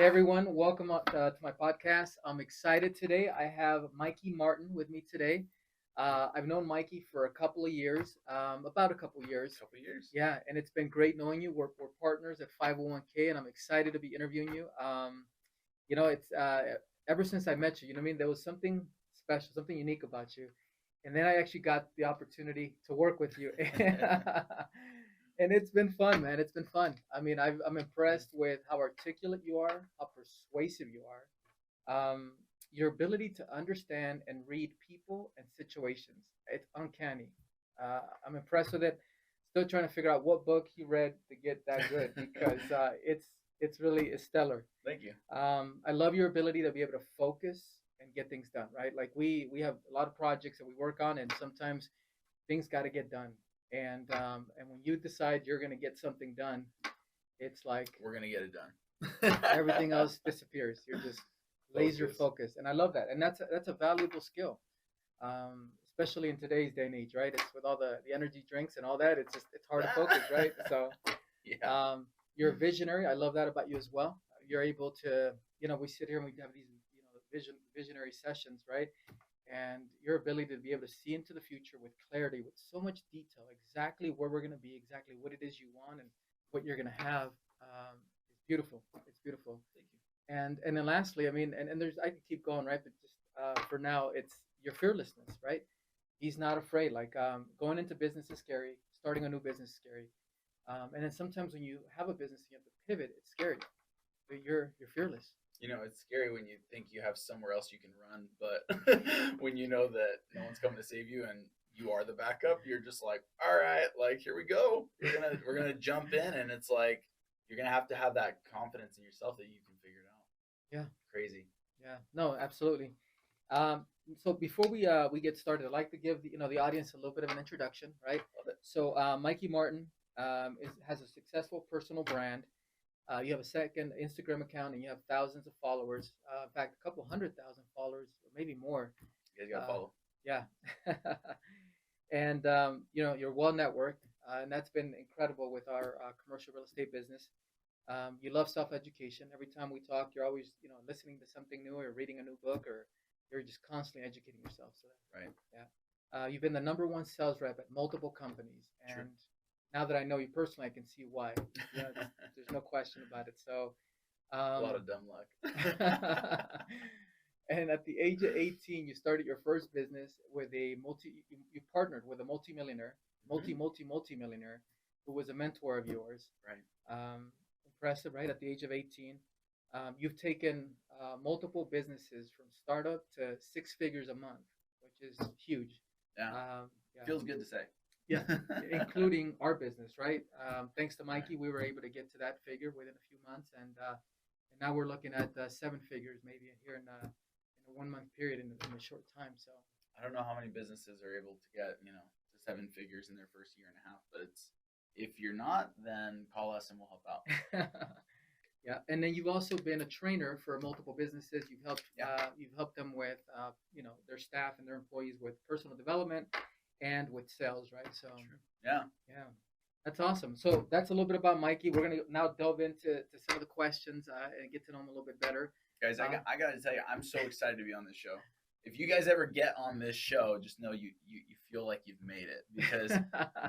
Hey everyone, welcome to my podcast. I'm excited today. I have Mikey Martin with me today. I've known Mikey for a couple of years, about a couple of years. Couple years. Yeah, and it's been great knowing you. We're partners at 501k, and I'm excited to be interviewing you. It's ever since I met you, you know what I mean? There was something special, something unique about you. And then I actually got the opportunity to work with you. And it's been fun, man. It's been fun. I mean, I'm impressed with how articulate you are, how persuasive you are, your ability to understand and read people and situations. It's uncanny. I'm impressed with it. Still trying to figure out what book you read to get that good because it's really stellar. Thank you. I love your ability to be able to focus and get things done. Right, like we have a lot of projects that we work on, and sometimes things got to get done. And when you decide you're gonna get something done, it's like We're gonna get it done. everything else disappears. You're just laser Focus. focused, and I love that. And that's a valuable skill, especially in today's day and age, right? It's with all the energy drinks and all that. It's hard to focus, right? So Yeah. you're a visionary. I love that about you as well. You're able to, we sit here and we have these, visionary sessions, right? And your ability to be able to see into the future with clarity, with so much detail, exactly where we're going to be, exactly what it is you want, and what you're going to have, is beautiful. It's beautiful. Thank you. And then lastly, I mean, and there's I could keep going, right? But just for now, it's your fearlessness, right? He's not afraid. Like going into business is scary. Starting a new business is scary. And then sometimes when you have a business, you have to pivot. It's scary, but you're fearless. It's scary when you think you have somewhere else you can run, but when you know that no one's coming to save you and you are the backup, you're just like, all right, like here we go. We're gonna jump in, and it's like you're gonna have to have that confidence in yourself that you can figure it out. Yeah, Crazy. yeah. No, absolutely. Um, so before we get started, I'd like to give the audience a little bit of an introduction, right? Love it. So Mikey Martin has a successful personal brand. You have a second Instagram account, and you have thousands of followers. In fact, a couple 100,000 followers, or maybe more. You guys gotta Uh, follow. yeah, and you're well networked, and that's been incredible with our commercial real estate business. You love self education. Every time we talk, you're always listening to something new or reading a new book, or you're just constantly educating yourself. So Right. yeah, you've been the number one sales rep at multiple companies, True. and now that I know you personally, I can see why. There's no question about it. So, A lot um, of dumb luck. and at the age of 18, you started your first business with you partnered with a multimillionaire, Mhm. multimillionaire, who was a mentor of yours. Right. Impressive, right? At the age of 18, you've taken multiple businesses from startup to six figures a month, which is huge. Yeah. Yeah. Feels good to say. Yeah, including our business, right? Thanks to Mikey, we were able to get to that figure within a few months, and now we're looking at seven figures maybe here in a 1 month period in a short time. So I don't know how many businesses are able to get, to seven figures in their first year and a half, but if you're not, then call us and we'll help out. yeah, and then you've also been a trainer for multiple businesses. Yeah. You've helped them with their staff and their employees with personal development and with sales, right? So True. Yeah. yeah, that's awesome. So that's a little bit about Mikey. We're gonna now delve into some of the questions and get to know him a little bit better. Guys, I got to tell you, I'm so excited to be on this show. If you guys ever get on this show, just know you feel like you've made it, because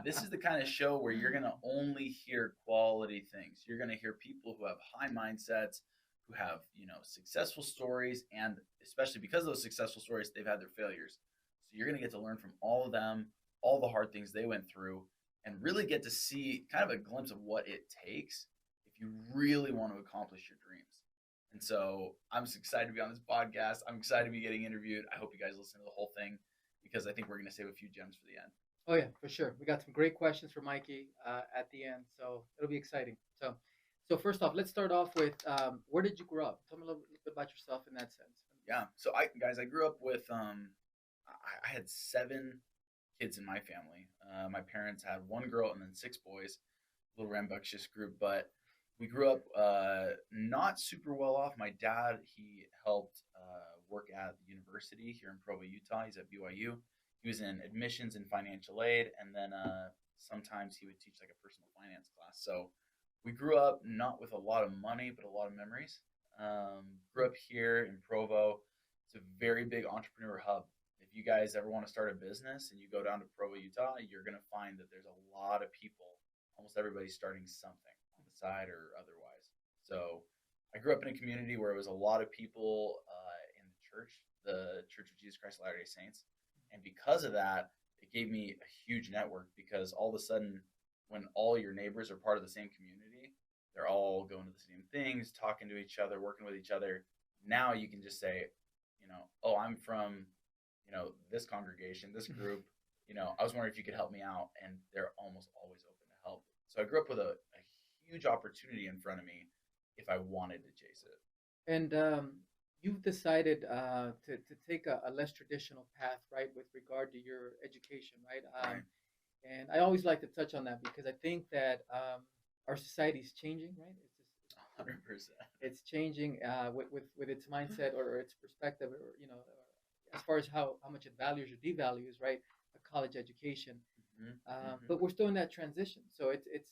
this is the kind of show where you're going to only hear quality things. You're going to hear people who have high mindsets, who have, successful stories, and especially because of those successful stories, they've had their failures. So you're going to get to learn from all of them, all the hard things they went through, and really get to see kind of a glimpse of what it takes if you really want to accomplish your dreams. And so I'm just excited to be on this podcast. I'm excited to be getting interviewed. I hope you guys listen to the whole thing, because I think we're going to save a few gems for the end. Oh yeah, for sure. We got some great questions for Mikey at the end, so it'll be exciting. So first off, let's start off with where did you grow up? Tell me a little bit about yourself in that sense. Yeah. So I grew up with I had 7 kids in my family. My parents had 1 girl and then 6 boys. A little rambunctious group, but we grew up not super well off. My dad, he helped work at the university here in Provo, Utah. He's at BYU. He was in admissions and financial aid, and then sometimes he would teach like a personal finance class. So we grew up not with a lot of money, but a lot of memories. Grew up here in Provo. It's a very big entrepreneur hub. If you guys ever want to start a business and you go down to Provo, Utah, you're going to find that there's a lot of people, almost everybody starting something on the side or otherwise. So I grew up in a community where it was a lot of people in the Church of Jesus Christ of Latter-day Saints. And because of that, it gave me a huge network because all of a sudden, when all your neighbors are part of the same community, they're all going to the same things, talking to each other, working with each other. Now you can just say, oh, I'm from, this congregation, this group. I was wondering if you could help me out, and they're almost always open to help. So I grew up with a huge opportunity in front of me if I wanted to chase it. And you've decided to take a less traditional path, right, with regard to your education, right? Right. And I always like to touch on that because I think that our society is changing, right? It's just, 100%. it's changing with its mindset or its perspective, or as far as how much it values or devalues, right? A college education. But we're still in that transition, so it's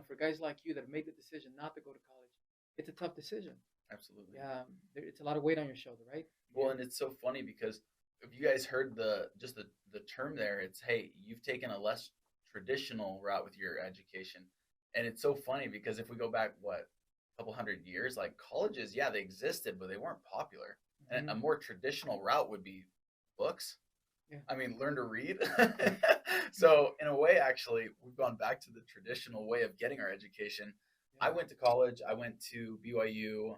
for guys like you that have made the decision not to go to college, it's a tough decision. Absolutely. It's a lot of weight on your shoulder, right? Well, and it's so funny because if you guys heard the term there, it's, hey, you've taken a less traditional route with your education. And it's so funny because if we go back, what, a couple hundred years, like colleges, yeah, they existed, but they weren't popular. And a more traditional route would be books. Yeah. I mean, learn to read. So in a way, actually, we've gone back to the traditional way of getting our education. Yeah. I went to college. I went to BYU.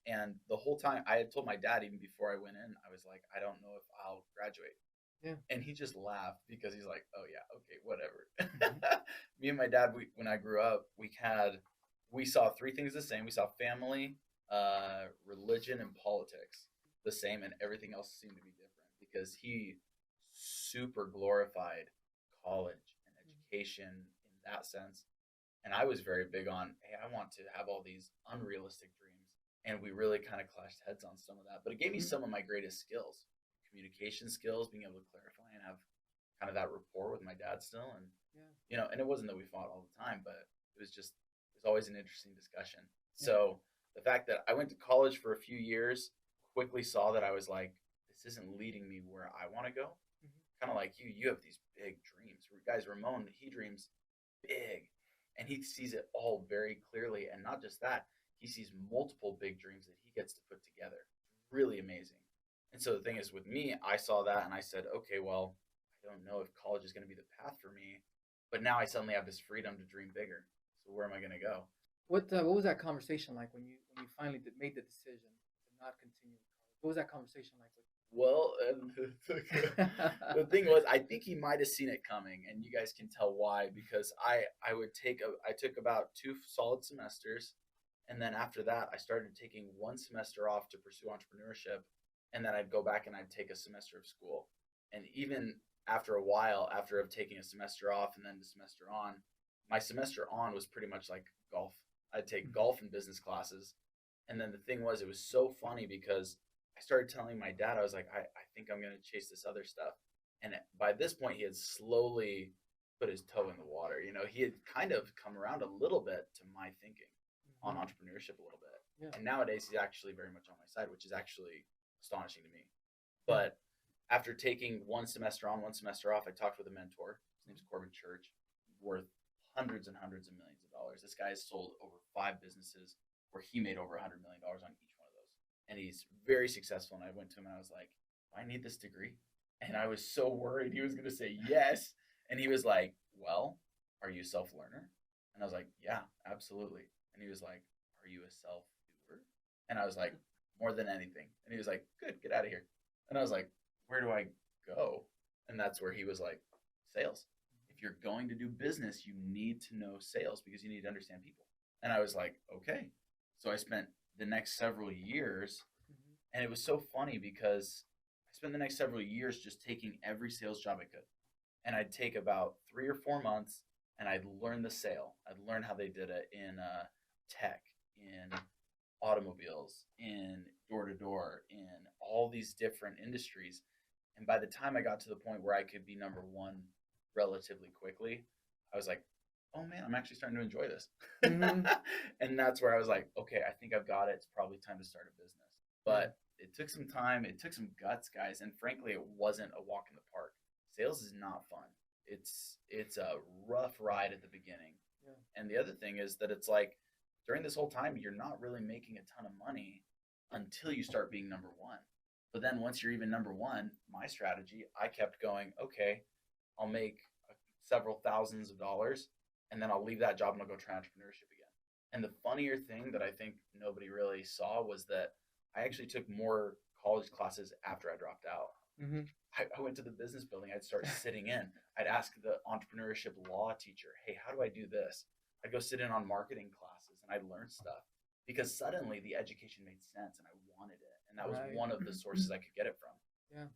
And the whole time I had told my dad, even before I went in, I was like, I don't know if I'll graduate. Yeah. And he just laughed because he's like, oh yeah, okay, whatever. Mm-hmm. Me and my dad, when I grew up, we saw three things the same. We saw family, religion, and politics the same, and everything else seemed to be different because he super glorified college and education in that sense. And I was very big on, hey, I want to have all these unrealistic dreams. And we really kind of clashed heads on some of that. But it gave me some of my greatest skills, communication skills, being able to clarify and have kind of that rapport with my dad still. And, and it wasn't that we fought all the time, but it was always an interesting discussion. Yeah. So the fact that I went to college for a few years, quickly saw that I was like, this isn't leading me where I want to go. Kind of like you have these big dreams. Guys, Ramon, he dreams big and he sees it all very clearly. And not just that, he sees multiple big dreams that he gets to put together. Really amazing. And so the thing is with me, I saw that and I said, okay, well, I don't know if college is going to be the path for me, but now I suddenly have this freedom to dream bigger. So where am I going to go? What was that conversation like when you finally made the decision to not continue with college? What was that conversation like with you? Well, the thing was, I think he might have seen it coming, and you guys can tell why. Because I took about 2 solid semesters, and then after that, I started taking 1 semester off to pursue entrepreneurship, and then I'd go back and I'd take a semester of school. And even after a while, after of taking a semester off and then the semester on, my semester on was pretty much like golf. I'd take golf and business classes, and then the thing was, it was so funny because I started telling my dad, I was like, I think I'm going to chase this other stuff. And by this point, he had slowly put his toe in the water. He had kind of come around a little bit to my thinking on entrepreneurship a little bit. Yeah. And nowadays, he's actually very much on my side, which is actually astonishing to me. But after taking 1 semester on, 1 semester off, I talked with a mentor. His name's Corbin Church, worth hundreds and hundreds of millions of dollars. This guy has sold over 5 businesses where he made over $100 million on each one of those. And he's very successful. And I went to him and I was like, do I need this degree? And I was so worried he was going to say yes. And he was like, well, are you a self-learner? And I was like, yeah, absolutely. And he was like, are you a self-doer? And I was like, more than anything. And he was like, good, get out of here. And I was like, where do I go? And that's where he was like, sales. If you're going to do business, you need to know sales because you need to understand people. And I was like, okay. So I spent the next several years, and it was so funny because I spent the next several years just taking every sales job I could. And I'd take about 3 or 4 months, and I'd learn the sale. I'd learn how they did it in tech, in automobiles, in door-to-door, in all these different industries. And by the time I got to the point where I could be number one relatively quickly, I was like, oh man, I'm actually starting to enjoy this. Hmm. And that's where I was like, okay, I think I've got it. It's probably time to start a business. Yeah. But it took some time, it took some guts, guys, and frankly, it wasn't a walk in the park. Sales is not fun. It's a rough ride at the beginning. Yeah. And the other thing is that it's like during this whole time, you're not really making a ton of money until you start being number one. But then once you're even number one, my strategy, I kept going, okay, I'll make several thousands of dollars and then I'll leave that job and I'll go try entrepreneurship again. And the funnier thing that I think nobody really saw was that I actually took more college classes after I dropped out. Hmm. I went to the business building. I'd start sitting in. I'd ask the entrepreneurship law teacher, hey, how do I do this? I'd go sit in on marketing classes and I'd learn stuff because suddenly the education made sense and I wanted it. And that was Right. one of the sources I could get it from. Yeah.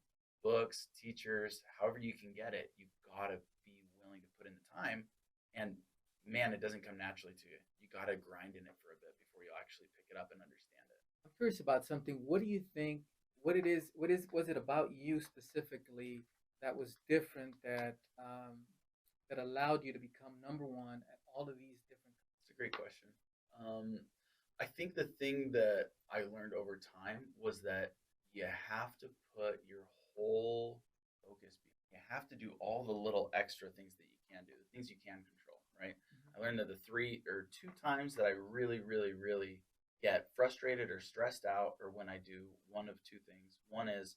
Books, teachers, however you can get it, you've got to be willing to put in the time. And man, it doesn't come naturally to you. You got to grind in it for a bit before you'll actually pick it up and understand it. I'm curious about something. What do you think? What it is? Was it about you specifically that was different that allowed you to become number one at all of these different? It's a great question. Um, I think the thing that I learned over time was that you have to put your whole focus. You have to do all the little extra things that you can do, the things you can control, right? I learned that the three or two times that I really, really, really get frustrated or stressed out, or when I do one of two things. One is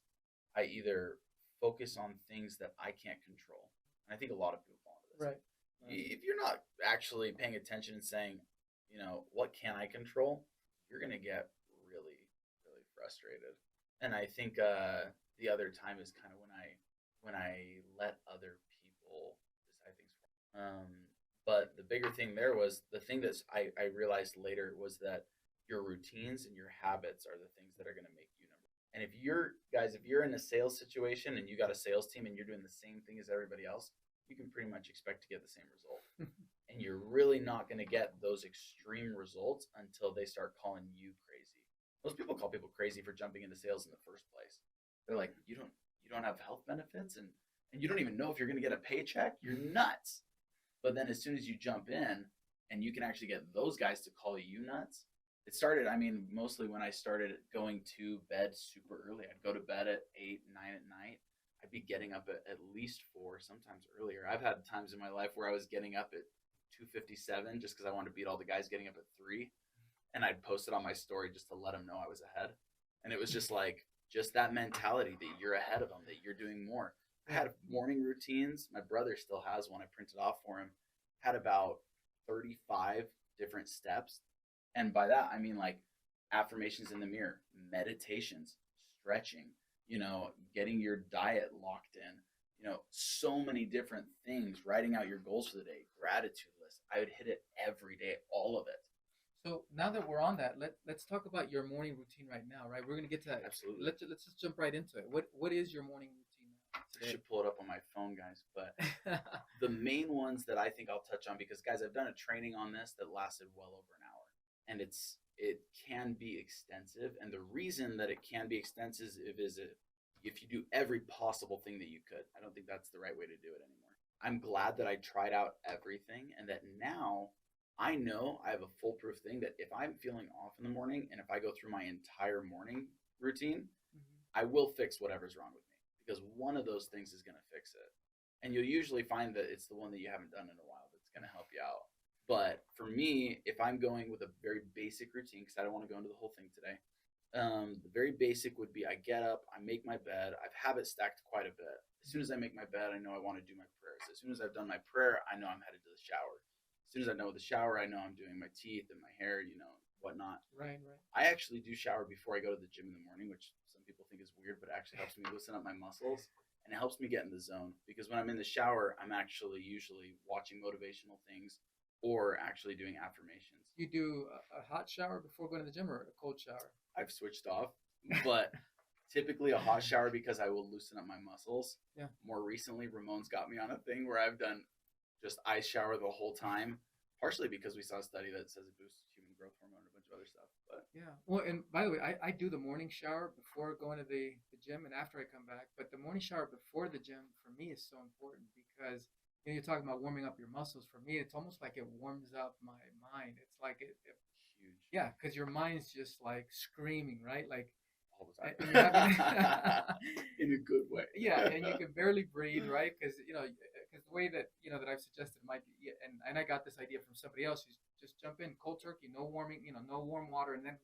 I either focus on things that I can't control. And I think a lot of people fall into this. Right. Right. If you're not actually paying attention and saying, what can I control, you're going to get really, really frustrated. And I think the other time is kind of when I let other people decide things for me. But the bigger thing there was the thing that I realized later was that your routines and your habits are the things that are going to make you number one. And if you're in a sales situation and you got a sales team and you're doing the same thing as everybody else, you can pretty much expect to get the same result. And you're really not going to get those extreme results until they start calling you crazy. Most people call people crazy for jumping into sales in the first place. They're like, you don't have health benefits and you don't even know if you're going to get a paycheck. You're nuts. But then as soon as you jump in and you can actually get those guys to call you nuts, it started, mostly when I started going to bed super early. I'd go to bed at 8, 9 at night. I'd be getting up at least 4, sometimes earlier. I've had times in my life where I was getting up at 2:57 just because I wanted to beat all the guys getting up at 3. And I'd post it on my story just to let them know I was ahead. And it was just like, just that mentality that you're ahead of them, that you're doing more. I had morning routines. My brother still has one. I printed off for him. Had about 35 different steps. And by that, I mean like affirmations in the mirror, meditations, stretching, getting your diet locked in, so many different things, writing out your goals for the day, gratitude list. I would hit it every day, all of it. So now that we're on that, let's talk about your morning routine right now. Right, we're gonna get to that. Absolutely. Let's just jump right into it. What is your morning routine I should pull it up on my phone, guys. But the main ones that I think I'll touch on, because guys, I've done a training on this that lasted well over an hour, and it can be extensive. And the reason that it can be extensive is if you do every possible thing that you could. I don't think that's the right way to do it anymore. I'm glad that I tried out everything, and that now I know I have a foolproof thing that if I'm feeling off in the morning and if I go through my entire morning routine, I will fix whatever's wrong with me, because one of those things is going to fix it. And you'll usually find that it's the one that you haven't done in a while that's going to help you out. But for me, if I'm going with a very basic routine, because I don't want to go into the whole thing today, the very basic would be I get up, I make my bed. I've habit stacked quite a bit. As soon as I make my bed, I know I want to do my prayers. As soon as I've done my prayer, I know I'm headed to the shower. As soon as I know the shower, I know I'm doing my teeth and my hair, whatnot. Right, right. I actually do shower before I go to the gym in the morning, which some people think is weird, but it actually helps me loosen up my muscles. And it helps me get in the zone, because when I'm in the shower, I'm actually usually watching motivational things or actually doing affirmations. You do a hot shower before going to the gym or a cold shower? I've switched off, but typically a hot shower because I will loosen up my muscles. Yeah. More recently, Ramon's got me on a thing where I've done just ice shower the whole time, partially because we saw a study that says it boosts human growth hormone and a bunch of other stuff. But yeah. Well, and by the way, I do the morning shower before going to the gym and after I come back. But the morning shower before the gym for me is so important because you're talking about warming up your muscles. For me, it's almost like it warms up my mind. It's like it Huge. yeah, because your mind's just like screaming, right? Like, All the time. and you're having, In a good way. yeah, and you can barely breathe, right? Because because the way that that I've suggested, Mikey, yeah, and I got this idea from somebody else. Who's just jump in cold turkey, no warming, no warm water, and then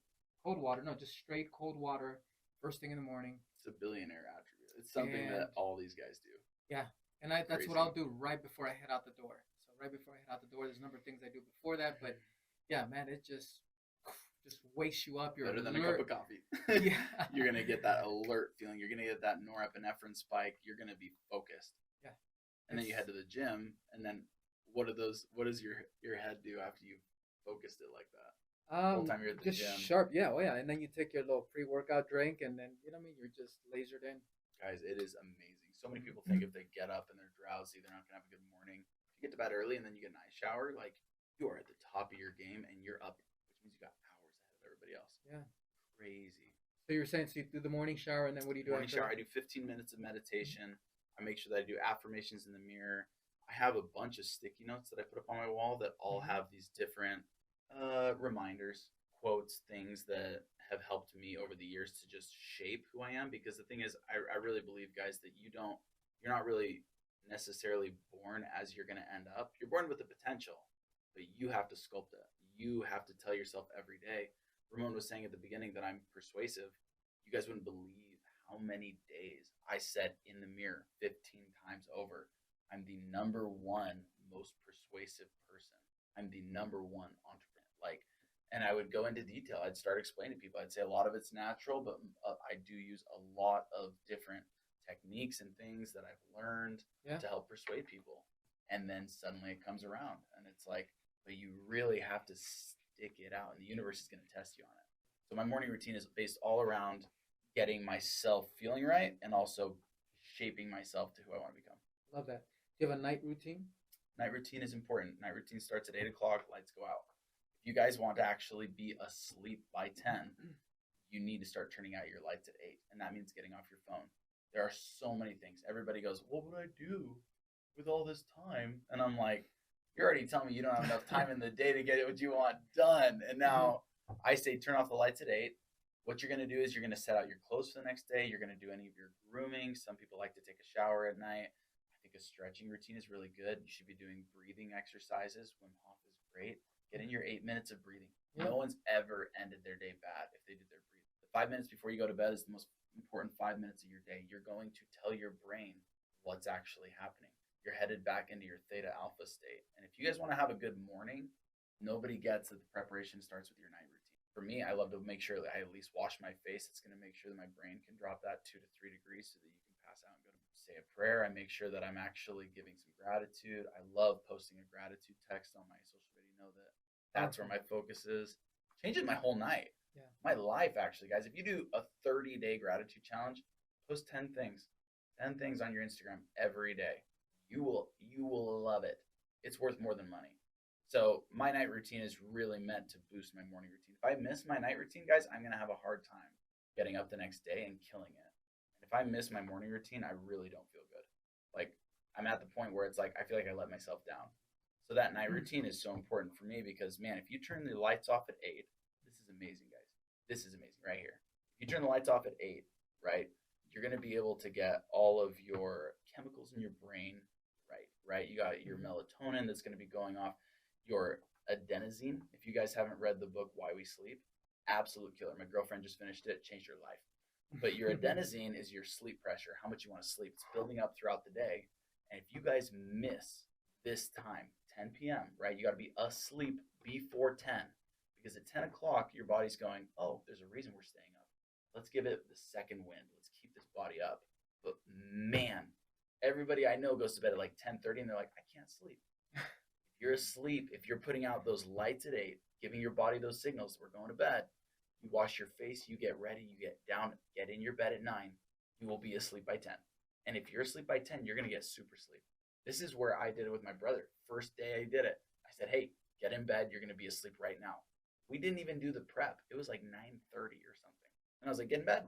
cold water, no, just straight cold water first thing in the morning, It's a billionaire attribute. It's something and that all these guys do. yeah, and that's what Crazy. I'll do right before I head out the door. So right before I head out the door, there's a number of things I do before that, but yeah, man, it just wakes you up. You're Better than a cup of alert. coffee. Yeah, You're gonna get that alert feeling. You're gonna get that norepinephrine spike. You're gonna be focused. yeah. And then you head to the gym, and then what are those? What does your head do after you've focused it like that? The whole time you're at the Just gym, sharp. Yeah, oh yeah, and then you take your little pre-workout drink, and then what I mean. You're just lasered in. guys, it is amazing. So many people think if they get up and they're drowsy, they're not gonna have a good morning. If you get to bed early and then you get a nice shower, like you are at the top of your game and you're up, which means you got hours ahead of everybody else. Yeah. Crazy. So you're saying so you do the morning shower, and then what do you do Morning after? shower. I do 15 minutes of meditation. I make sure that I do affirmations in the mirror. I have a bunch of sticky notes that I put up on my wall that all Mhm. have these different reminders, quotes, things that have helped me over the years to just shape who I am. Because the thing is, I really believe, guys, that you're not really necessarily born as you're going to end up. You're born with the potential, but you have to sculpt it. You have to tell yourself every day. Ramon was saying at the beginning that I'm persuasive. You guys wouldn't believe how many days I said in the mirror 15 times over, I'm the number one most persuasive person. I'm the number one entrepreneur. Like, and I would go into detail. I'd start explaining to people. I'd say a lot of it's natural, but I do use a lot of different techniques and things that I've learned Yeah. to help persuade people. And then suddenly it comes around, and it's like, but you really have to stick it out, and the universe is going to test you on it. So my morning routine is based all around getting myself feeling right and also shaping myself to who I want to become. Love that. Do you have a night routine? Night routine is important. Night routine starts at 8 o'clock, lights go out. If you guys want to actually be asleep by 10, you need to start turning out your lights at 8. And that means getting off your phone. There are so many things. Everybody goes, what would I do with all this time? And I'm like, you're already telling me you don't have enough time in the day to get what you want done. And now I say turn off the lights at 8. What you're going to do is you're going to set out your clothes for the next day. You're going to do any of your grooming. Some people like to take a shower at night. I think a stretching routine is really good. You should be doing breathing exercises. Wim Hof is great. Get in your 8 minutes of breathing. Yeah. No one's ever ended their day bad if they did their breathing. The 5 minutes before you go to bed is the most important 5 minutes of your day. You're going to tell your brain what's actually happening. You're headed back into your theta alpha state. And if you guys want to have a good morning, nobody gets that the preparation starts with your night routine. For me, I love to make sure that I at least wash my face. It's going to make sure that my brain can drop that 2 to 3 degrees so that you can pass out and go to say a prayer. I make sure that I'm actually giving some gratitude. I love posting a gratitude text on my social media. You know that's where my focus is. Changes my whole night. Yeah. My life, actually, guys. If you do a 30-day gratitude challenge, post 10 things. 10 things on your Instagram every day. You will love it. It's worth more than money. So my night routine is really meant to boost my morning routine. If I miss my night routine, guys, I'm going to have a hard time getting up the next day and killing it. And if I miss my morning routine, I really don't feel good. Like, I'm at the point where it's like, I feel like I let myself down. So that night routine is so important for me because, man, if you turn the lights off at 8, this is amazing, guys. This is amazing right here. If you turn the lights off at 8, right, you're going to be able to get all of your chemicals in your brain right? You got your melatonin that's going to be going off. Your adenosine, if you guys haven't read the book Why We Sleep, absolute killer. My girlfriend just finished it, changed her life. But your adenosine is your sleep pressure, how much you want to sleep. It's building up throughout the day. And if you guys miss this time, 10 p.m., right, you got to be asleep before 10. Because at 10 o'clock, your body's going, oh, there's a reason we're staying up. Let's give it the second wind. Let's keep this body up. But man, everybody I know goes to bed at like 10:30 and they're like, I can't sleep. If you're asleep, if you're putting out those lights at 8, giving your body those signals, we're going to bed. You wash your face, you get ready, you get down, get in your bed at 9, you will be asleep by 10. And if you're asleep by 10, you're going to get super sleep. This is where I did it with my brother. First day I did it, I said, hey, get in bed, you're going to be asleep right now. We didn't even do the prep. It was like 9:30 or something. And I was like, get in bed.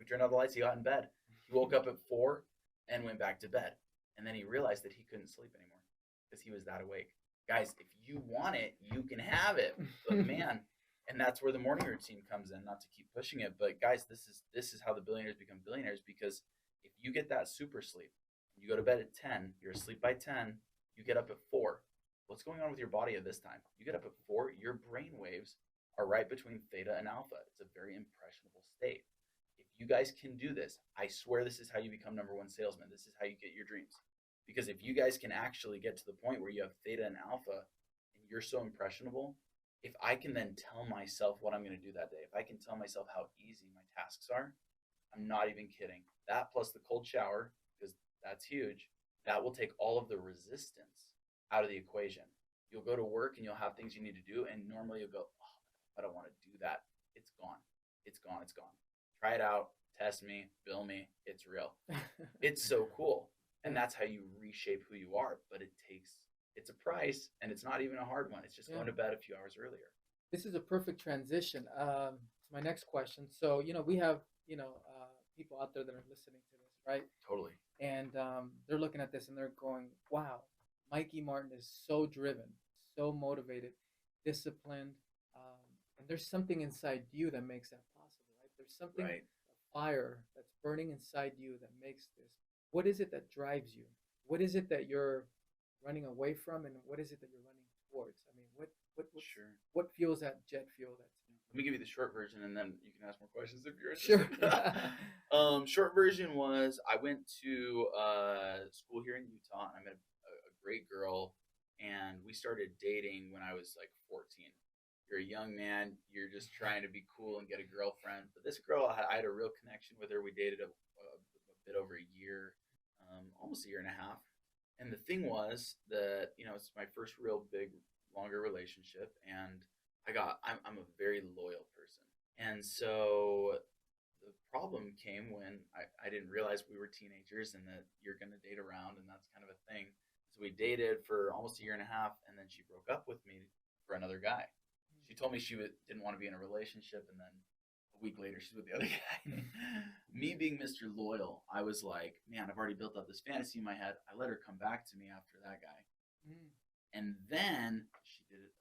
We turned out the lights, he got in bed. He woke up at 4 and went back to bed. And then he realized that he couldn't sleep anymore. because he was that awake. Guys, if you want it, you can have it. But man, and that's where the morning routine comes in. Not to keep pushing it, but guys, this is how the billionaires become billionaires, because if you get that super sleep, you go to bed at 10, you're asleep by 10, you get up at 4. What's going on with your body at this time? You get up at 4, your brain waves are right between theta and alpha. It's a very impressionable state. If you guys can do this, I swear this is how you become number one salesman. This is how you get your dreams. Because if you guys can actually get to the point where you have theta and alpha and you're so impressionable, if I can then tell myself what I'm going to do that day, if I can tell myself how easy my tasks are, I'm not even kidding. That plus the cold shower, because that's huge, that will take all of the resistance out of the equation. You'll go to work and you'll have things you need to do, and normally you'll go, oh, I don't want to do that. It's gone. It's gone. It's gone. Try it out. Test me. Bill me. It's real. It's so cool. And that's how you reshape who you are. But it's a price, and it's not even a hard one. It's just going to bed a few hours earlier. This is a perfect transition to my next question. So, we have, people out there that are listening to this, right? Totally. And they're looking at this and they're going, wow, Mikey Martin is so driven, so motivated, disciplined. And there's something inside you that makes that possible, right? There's something, Right. a fire that's burning inside you that makes this. What is it that drives you? What is it that you're running away from, and what is it that you're running towards? I mean, Sure. what fuels that jet fuel that's Let me give you the short version, and then you can ask more questions if you're sure. interested. Short version was I went to school here in Utah, and I met a great girl, and we started dating when I was like 14. You're a young man, you're just trying to be cool and get a girlfriend. But this girl, I had a real connection with her. We dated a bit over a year, almost a year and a half. And the thing was that, it's my first real big, longer relationship, and I'm a very loyal person. And so the problem came when I didn't realize we were teenagers and that you're going to date around, and that's kind of a thing. So we dated for almost a year and a half, and then she broke up with me for another guy. She told me she didn't want to be in a relationship, and then a week later she's with the other guy. Me being Mr. Loyal, I was like, man, I've already built up this fantasy in my head. I let her come back to me after that guy. And then she did it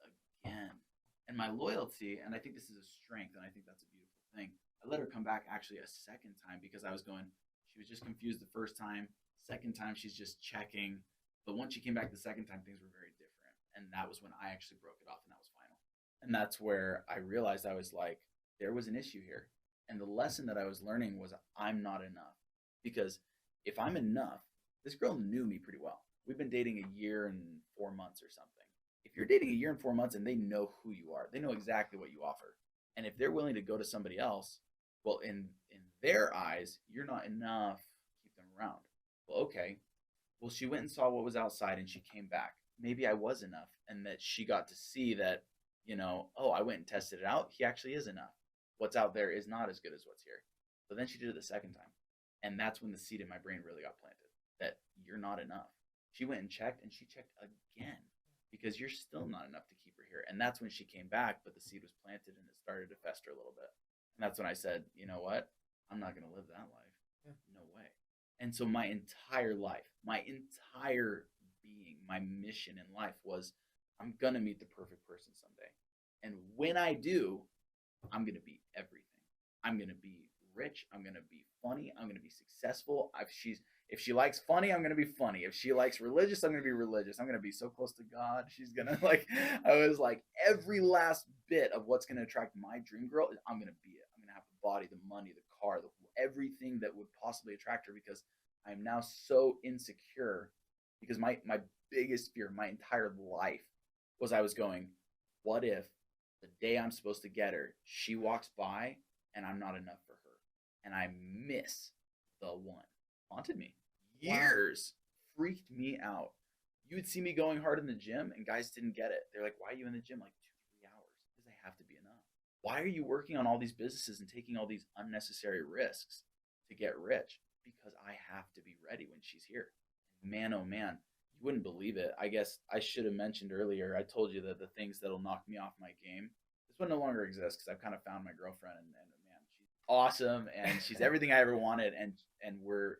again. And my loyalty, and I think this is a strength, and I think that's a beautiful thing, I let her come back actually a second time, because I was going, she was just confused the first time. Second time, she's just checking. But once she came back the second time, things were very different. And that was when I actually broke it off, and that was final. And that's where I realized I was like, there was an issue here. And the lesson that I was learning was I'm not enough. Because if I'm enough, this girl knew me pretty well. We've been dating a year and 4 months or something. If you're dating a year and 4 months and they know who you are, they know exactly what you offer. And if they're willing to go to somebody else, well, in their eyes, you're not enough. Keep them around. Well, okay. Well, she went and saw what was outside, and she came back. Maybe I was enough, and that she got to see that, oh, I went and tested it out. He actually is enough. What's out there is not as good as what's here. But then she did it the second time. And that's when the seed in my brain really got planted, that you're not enough. She went and checked, and she checked again, because you're still not enough to keep her here. And that's when she came back, but the seed was planted and it started to fester a little bit. And that's when I said, you know what? I'm not going to live that life. No way. And so my entire life, my entire being, my mission in life was, I'm going to meet the perfect person someday. And when I do, I'm going to be everything. I'm going to be rich. I'm going to be funny. I'm going to be successful. If she likes funny, I'm going to be funny. If she likes religious, I'm going to be religious. I'm going to be so close to God. She's going to I was like, every last bit of what's going to attract my dream girl, I'm going to be it. I'm going to have the body, the money, the car, everything that would possibly attract her, because I'm now so insecure, because my biggest fear my entire life was I was going, what if the day I'm supposed to get her, she walks by and I'm not enough for her, and I miss the one? Haunted me. Years. Wow. Freaked me out. You would see me going hard in the gym, and guys didn't get it. They're like, why are you in the gym like 2-3 hours? Because I have to be enough. Why are you working on all these businesses and taking all these unnecessary risks to get rich? Because I have to be ready when she's here. Man, oh man, you wouldn't believe it. I guess I should have mentioned earlier, I told you that the things that'll knock me off my game, this one no longer exists, because I've kind of found my girlfriend, and man, she's awesome, and she's everything I ever wanted, and we're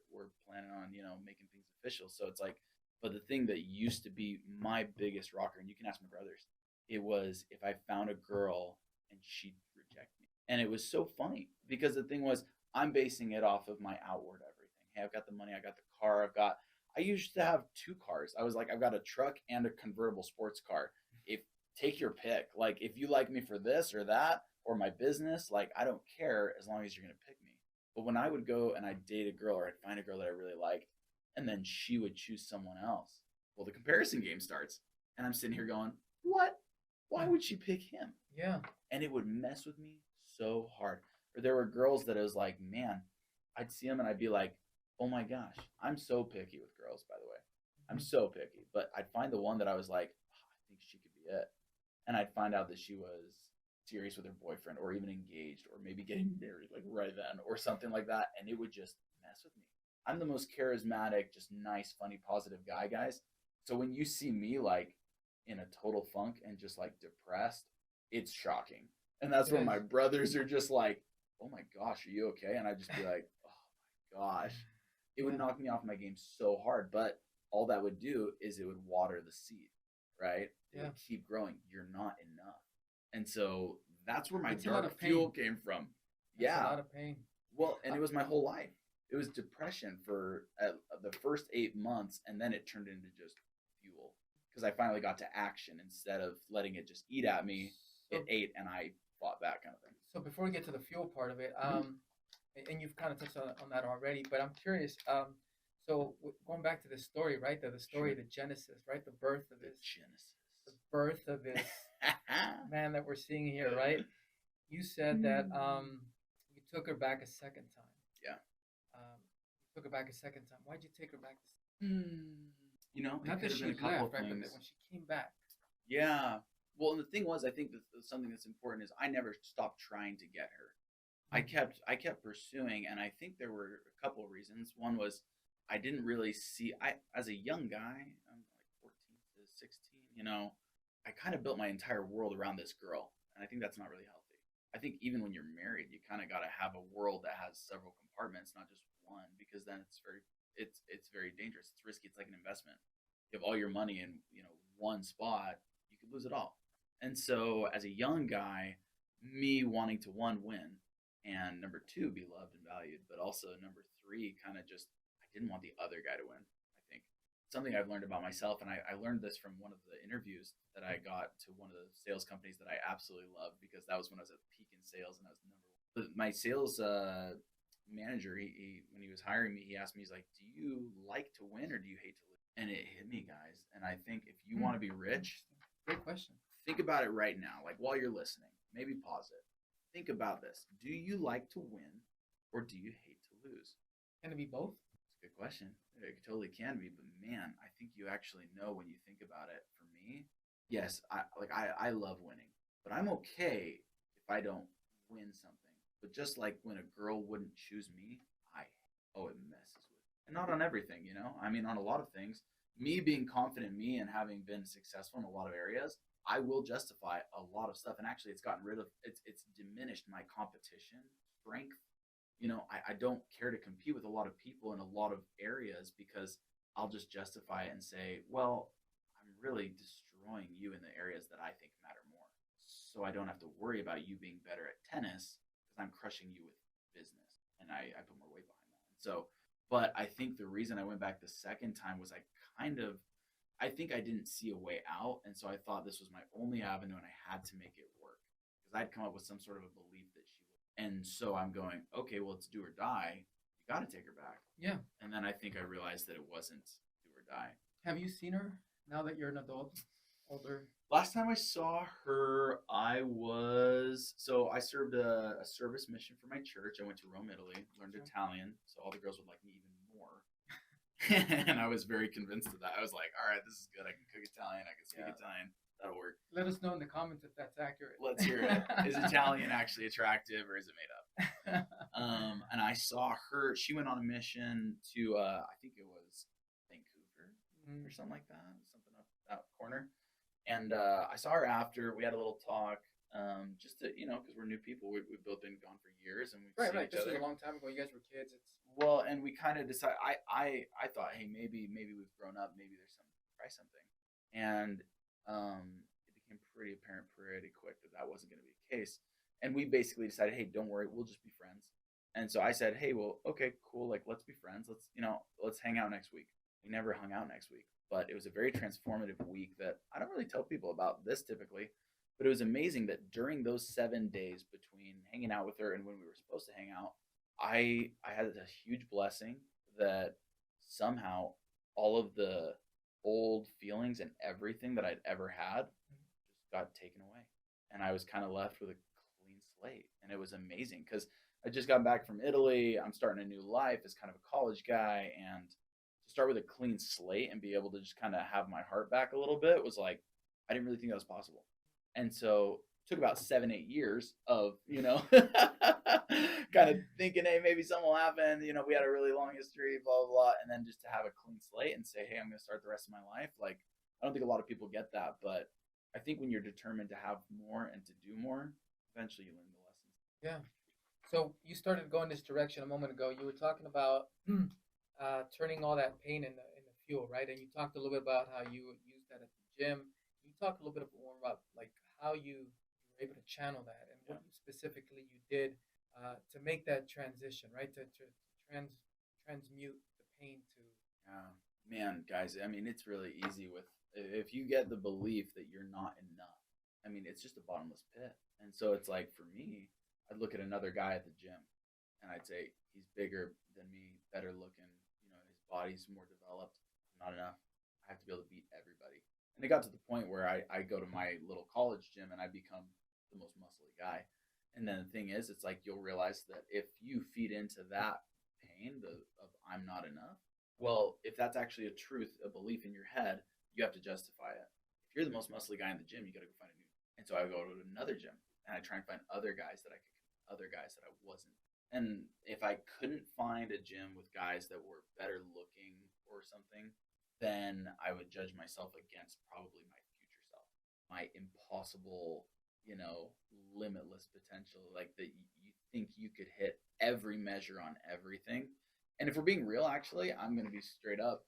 planning on, making things official. So it's like, But the thing that used to be my biggest rocker, and you can ask my brothers, it was if I found a girl and she'd reject me. And it was so funny because the thing was, I'm basing it off of my outward everything. Hey, I've got the money, I got the car, I used to have two cars. I was like, I've got a truck and a convertible sports car. If take your pick. Like, if you like me for this or that or my business, like, I don't care as long as you're going to pick me. But when I would go and I'd date a girl or I'd find a girl that I really liked, and then she would choose someone else, well, the comparison game starts. And I'm sitting here going, what? Why would she pick him? Yeah. And it would mess with me so hard. Or there were girls that I was like, man, I'd see them and I'd be like, oh my gosh, I'm so picky with girls, by the way. I'm so picky. But I'd find the one that I was like, oh, I think she could be it. And I'd find out that she was serious with her boyfriend or even engaged or maybe getting married like right then or something like that. And it would just mess with me. I'm the most charismatic, just nice, funny, positive guy, guys. So when you see me like in a total funk and just like depressed, it's shocking. And that's when my brothers are just like, oh my gosh, are you okay? And I'd just be like, oh my gosh. It would knock me off my game so hard. But all that would do is it would water the seed, right? It would keep growing. You're not enough. And so that's where my dark fuel came from. That's a lot of pain. Well, and it was my whole life. It was depression for the first 8 months, and then it turned into just fuel because I finally got to action instead of letting it just eat at me. It ate, and I fought back, kind of thing. So before we get to the fuel part of it, and you've kind of touched on that already, but I'm curious. So going back to the story, right? The story, the genesis, right? The birth of this man that we're seeing here, right? You said that you took her back a second time. Yeah. You took her back a second time. Why'd you take her back? You know, not that she left, right? But when she came back. Yeah. Well, and the thing was, I think that something that's important is I never stopped trying to get her. I kept pursuing, and I think there were a couple of reasons. One was I didn't really see, as a young guy, I'm like 14 to 16, you know, I kind of built my entire world around this girl, and I think that's not really healthy. I think even when you're married, you kind of got to have a world that has several compartments, not just one, because then it's very dangerous. It's risky. It's like an investment. You have all your money in, you know, one spot, you could lose it all. And so as a young guy, me wanting to win, and number two, be loved and valued, but also number three, kind of just, I didn't want the other guy to win. I think something I've learned about myself, and I learned this from one of the interviews that I got to one of the sales companies that I absolutely loved, because that was when I was at peak in sales and I was number one. But my sales manager, he when he was hiring me, he asked me, he's like, do you like to win or do you hate to lose? And it hit me, guys. And I think if you want to be rich, great question. Think about it right now, like while you're listening, maybe pause it. Think about this. Do you like to win or do you hate to lose? Can it be both? It's a good question. It totally can be, but man, I think you actually know when you think about it. For me, yes, I love winning, but I'm okay if I don't win something. But just like when a girl wouldn't choose me, it messes with me. And not on everything, you know? I mean, on a lot of things, me being confident in me and having been successful in a lot of areas, I will justify a lot of stuff. And actually it's diminished my competition strength. You know, I don't care to compete with a lot of people in a lot of areas because I'll just justify it and say, well, I'm really destroying you in the areas that I think matter more. So I don't have to worry about you being better at tennis because I'm crushing you with business. And I put more weight behind that. So, but I think the reason I went back the second time was I think I didn't see a way out. And so I thought this was my only avenue and I had to make it work because I'd come up with some sort of a belief that she would. And so I'm going, okay, well, it's do or die. You got to take her back. Yeah. And then I think I realized that it wasn't do or die. Have you seen her now that you're an adult, older? Last time I saw her, I served a service mission for my church. I went to Rome, Italy, learned Italian. So all the girls would like me even more. And I was very convinced of that. I was like, all right, this is good. I can cook Italian. I can speak Italian. That'll work. Let us know in the comments if that's accurate. Let's hear it. Is Italian actually attractive or is it made up? And I saw her. She went on a mission to, I think it was Vancouver or something like that. Something up that corner. And I saw her after. We had a little talk. Just to, you know, because we're new people. We've both been gone for years and we've seen each other. This was a long time ago. You guys were kids. It's Well, and we kind of decided. I thought, hey, maybe we've grown up. Maybe there's some try something, and it became pretty apparent pretty quick that that wasn't going to be the case. And we basically decided, hey, don't worry, we'll just be friends. And so I said, hey, well, okay, cool, like let's be friends. Let's hang out next week. We never hung out next week, but it was a very transformative week that I don't really tell people about this typically. But it was amazing that during those 7 days between hanging out with her and when we were supposed to hang out, I had a huge blessing that somehow all of the old feelings and everything that I'd ever had just got taken away. And I was kind of left with a clean slate. And it was amazing because I just got back from Italy. I'm starting a new life as kind of a college guy. And to start with a clean slate and be able to just kind of have my heart back a little bit was like, I didn't really think that was possible. And so it took about 7, 8 years of, kind of thinking, hey, maybe something will happen. We had a really long history, blah, blah, blah. And then just to have a clean slate and say, hey, I'm going to start the rest of my life. Like, I don't think a lot of people get that. But I think when you're determined to have more and to do more, eventually you learn the lessons. Yeah. So you started going this direction a moment ago. You were talking about turning all that pain in the fuel, right? And you talked a little bit about how you use that at the gym. Can you talk a little bit more about like how you were able to channel that and what you specifically you did to make that transition, right? To transmute the pain to. Yeah, man, guys. I mean, it's really easy with if you get the belief that you're not enough. I mean, it's just a bottomless pit. And so it's like for me, I'd look at another guy at the gym, and I'd say he's bigger than me, better looking. His body's more developed. I'm not enough. I have to be able to beat everybody. And it got to the point where I go to my little college gym and I become the most muscly guy. And then the thing is, it's like you'll realize that if you feed into that pain of I'm not enough, well, if that's actually a truth, a belief in your head, you have to justify it. If you're the most muscly guy in the gym, you got to go find a new. And so I go to another gym and I try and find other guys that I could, other guys that I wasn't. And if I couldn't find a gym with guys that were better looking or something, then I would judge myself against probably my future self, my impossible, limitless potential, like that you think you could hit every measure on everything. And if we're being real, actually, I'm going to be straight up.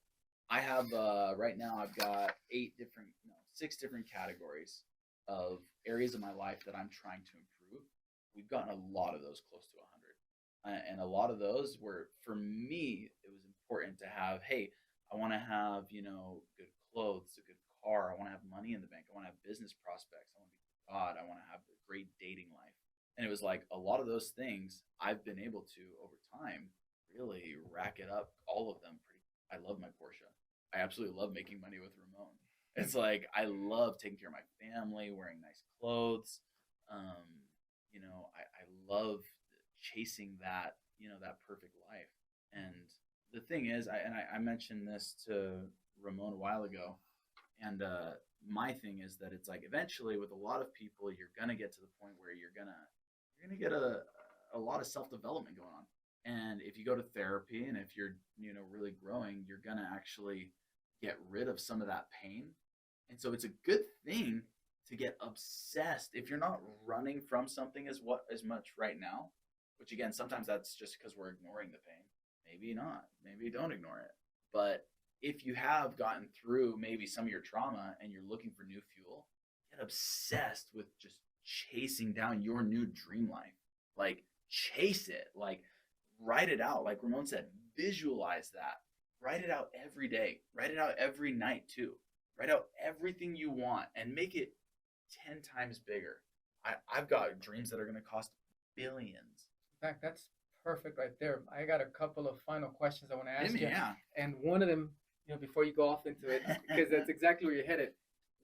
I have right now I've got 8 different, no, 6 different categories of areas of my life that I'm trying to improve. We've gotten a lot of those close to 100. And a lot of those were, for me, it was important to have, hey, I want to have, good clothes, a good car. I want to have money in the bank. I want to have business prospects. I want to be God. I want to have a great dating life. And it was like a lot of those things I've been able to, over time, really rack it up, all of them. I love my Porsche. I absolutely love making money with Ramon. It's like I love taking care of my family, wearing nice clothes. I love chasing that, that perfect life. And the thing is, I mentioned this to Ramon a while ago, and my thing is that it's like eventually with a lot of people, you're gonna get to the point where you're gonna get a lot of self development going on. And if you go to therapy and if you're really growing, you're gonna actually get rid of some of that pain. And so it's a good thing to get obsessed if you're not running from something as much right now, which again sometimes that's just because we're ignoring the pain. Maybe not. Maybe don't ignore it. But if you have gotten through maybe some of your trauma and you're looking for new fuel, get obsessed with just chasing down your new dream life. Like chase it. Like write it out. Like Ramon said, visualize that. Write it out every day. Write it out every night too. Write out everything you want and make it 10 times bigger. I've got dreams that are going to cost billions. In fact, that's perfect right there. I got a couple of final questions I want to ask you. Yeah. And one of them, before you go off into it, because that's exactly where you're headed.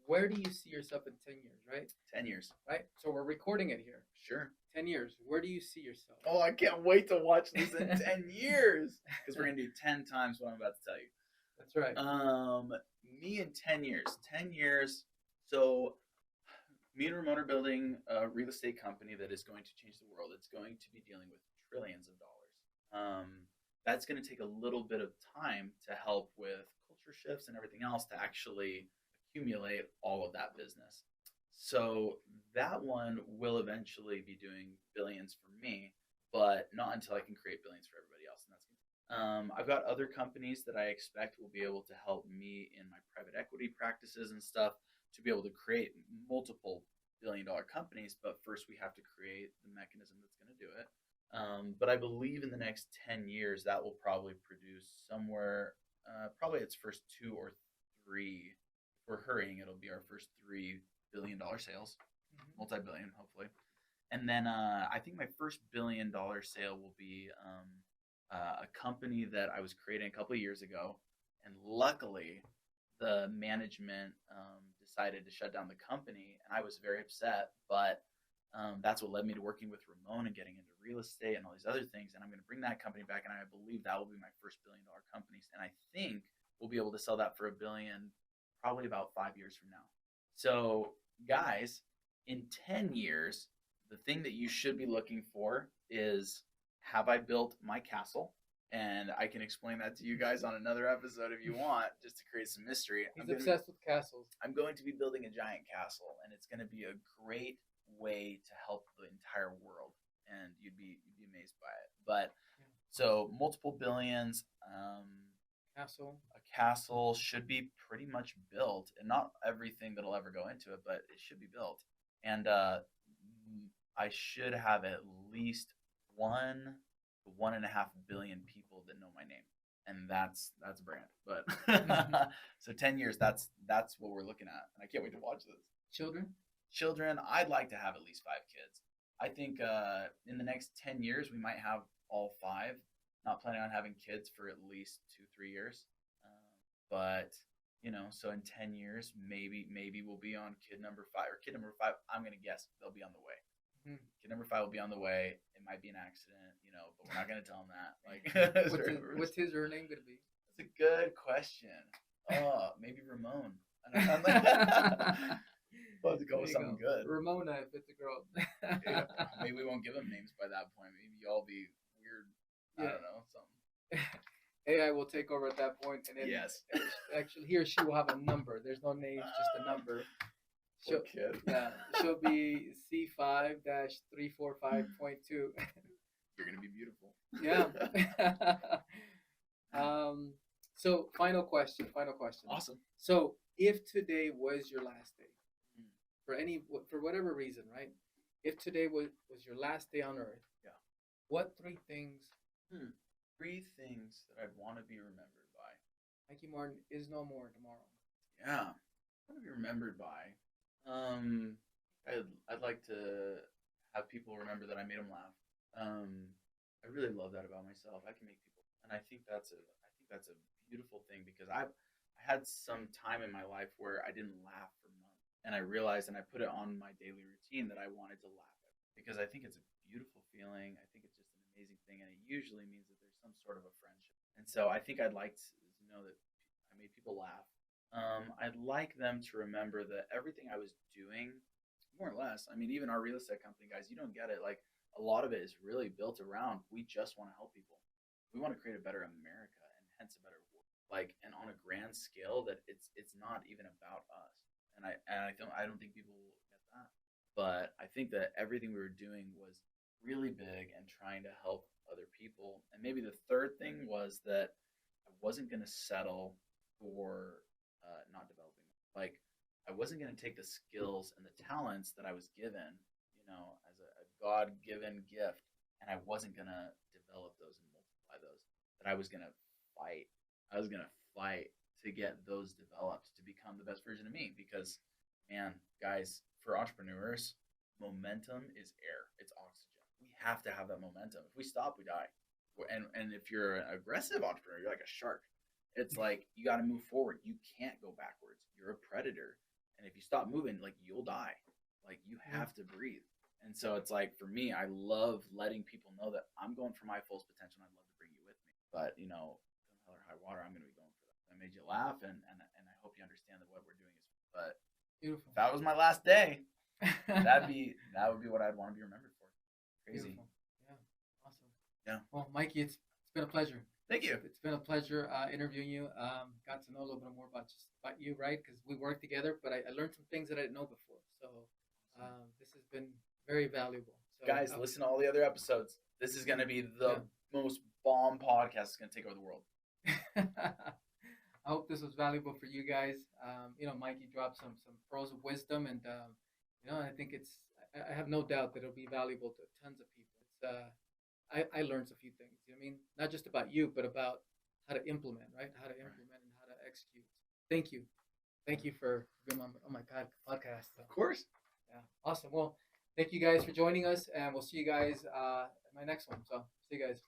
Where do you see yourself in 10 years, right? 10 years. Right? So we're recording it here. Sure. 10 years. Where do you see yourself? Oh, I can't wait to watch this in 10 years. Because we're going to do 10 times what I'm about to tell you. That's right. Me in 10 years. 10 years. So me and Ramon are building a real estate company that is going to change the world. It's going to be dealing with trillions of dollars. That's going to take a little bit of time to help with culture shifts and everything else to actually accumulate all of that business. So that one will eventually be doing billions for me, but not until I can create billions for everybody else. And that's I've got other companies that I expect will be able to help me in my private equity practices and stuff to be able to create multiple billion-dollar companies. But first, we have to create the mechanism that's going to do it. But I believe in the next 10 years, that will probably produce somewhere, probably its first 2 or 3. If we're hurrying, it'll be our first $3 billion sales, multi-billion, hopefully. And then I think my first $1 billion sale will be a company that I was creating a couple of years ago, and luckily the management decided to shut down the company, and I was very upset. But that's what led me to working with Ramon and getting into real estate and all these other things. And I'm going to bring that company back, and I believe that will be my first $1 billion company. And I think we'll be able to sell that for $1 billion probably about 5 years from now. So, guys, in 10 years, the thing that you should be looking for is, have I built my castle? And I can explain that to you guys on another episode if you want, just to create some mystery. He's obsessed with castles. I'm going to be building a giant castle, and it's going to be a great way to help the entire world, and you'd be amazed by it. But so multiple billions, a castle should be pretty much built, and not everything that'll ever go into it, but it should be built. And I should have at least 1.5 billion people that know my name, and that's a brand. But so 10 years, that's what we're looking at, and I can't wait to watch this. Children, I'd like to have at least 5 kids. I think in the next 10 years, we might have all 5. Not planning on having kids for at least 2-3 years. But, so in 10 years, maybe we'll be on kid number 5. Or kid number 5, I'm going to guess they'll be on the way. Kid number 5 will be on the way. It might be an accident, but we're not going to tell him that. What's his or her name going to be? That's a good question. Oh, maybe Ramon. We'll have to go with something good. Ramona, if it's a girl. Maybe we won't give them names by that point. Maybe y'all be weird. I don't know, something. AI will take over at that point, and then actually he or she will have a number. There's no names, just a number. Poor kid. Yeah, she'll be C5-345.2. You're gonna be beautiful. Yeah. So final question. Awesome. So if today was your last day, for whatever reason, right? If today was your last day on Earth, what 3 things? 3 things that I'd want to be remembered by. Mikey Martin is no more tomorrow. Yeah, I want to be remembered by. I'd like to have people remember that I made them laugh. I really love that about myself. I can make people, and I think that's a beautiful thing, because I had some time in my life where I didn't laugh for months, and I realized, and I put it on my daily routine, that I wanted to laugh at it, because I think it's a beautiful feeling. I think it's just an amazing thing, and it usually means that there's some sort of a friendship. And so I think I'd like to know that I made people laugh. I'd like them to remember that everything I was doing, more or less, I mean, even our real estate company, guys, you don't get it. Like, a lot of it is really built around, we just want to help people. We want to create a better America, and hence a better world. And on a grand scale, that it's not even about us. And I don't think people get that. But I think that everything we were doing was really big and trying to help other people. And maybe the third thing was that I wasn't going to settle for not developing. I wasn't going to take the skills and the talents that I was given, as a God-given gift, and I wasn't going to develop those and multiply those. That I was going to fight. I was going to fight to get those developed to become the best version of me. Because, man, guys, for entrepreneurs, momentum is air. It's oxygen. We have to have that momentum. If we stop, we die. And if you're an aggressive entrepreneur, you're like a shark. It's like, you got to move forward. You can't go backwards. You're a predator. And if you stop moving, you'll die. You have to breathe. And so it's like, for me, I love letting people know that I'm going for my fullest potential, and I'd love to bring you with me. But, no hell or high water, I'm going to be going for that. I made you laugh, and I hope you understand that what we're doing is, but beautiful. If that was my last day, that would be what I'd want to be remembered for. Crazy. Beautiful. Yeah. Awesome. Yeah. Well, Mikey, it's been a pleasure. Thank you. It's been a pleasure interviewing you. Got to know a little bit more about you, right? Because we work together, but I learned some things that I didn't know before. So this has been very valuable. So, guys, listen to all the other episodes. This is going to be the most bomb podcast that's gonna take over the world. I hope this was valuable for you guys. Mikey dropped some pearls of wisdom, and I think I have no doubt that it'll be valuable to tons of people. I learned a few things. You know what I mean, not just about you, but about how to implement, right? How to implement and how to execute. Thank you for being on my podcast. Of course. Yeah, awesome. Well, thank you guys for joining us, and we'll see you guys in my next one. So, see you guys.